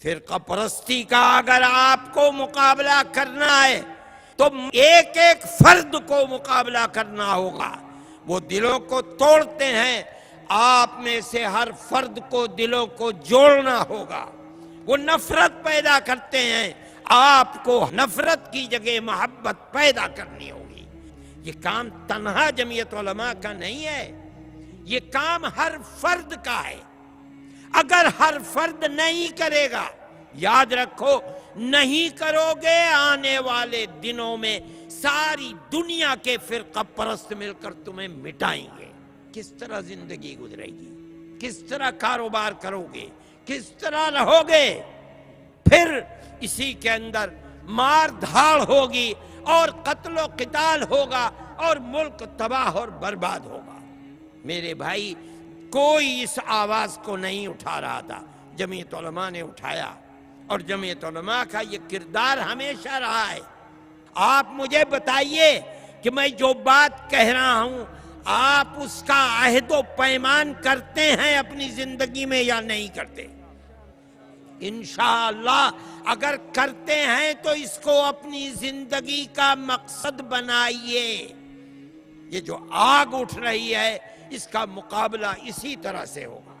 फिरका परस्ती का अगर आपको मुकाबला करना है तो एक एक फर्द को मुकाबला करना होगा। वो दिलों को तोड़ते हैं, आप में से हर फर्द को दिलों को जोड़ना होगा। वो नफरत पैदा करते हैं, आपको नफरत की जगह मोहब्बत पैदा करनी होगी। ये काम तन्हा जमीयत उलमा का नहीं है, ये काम हर फर्द का है। अगर हर फर्द नहीं करेगा, याद रखो, नहीं करोगे, आने वाले दिनों में सारी दुनिया के फिरका परस्त मिलकर तुम्हें मिटाएंगे। किस तरह जिंदगी गुजरेगी, किस तरह कारोबार करोगे, किस तरह रहोगे? फिर इसी के अंदर मार धाड़ होगी और कत्लो क़िताल होगा और मुल्क तबाह और बर्बाद होगा। मेरे भाई, कोई इस आवाज को नहीं उठा रहा था, जमीयत उलमा ने उठाया और जमीयत उलमा का ये किरदार हमेशा रहा है। आप मुझे बताइए कि मैं जो बात कह रहा हूं, आप उसका अहद व पैमान करते हैं अपनी जिंदगी में या नहीं करते? इंशाअल्लाह अगर करते हैं तो इसको अपनी जिंदगी का मकसद बनाइए। ये जो आग उठ रही है, इसका मुकाबला इसी तरह से होगा।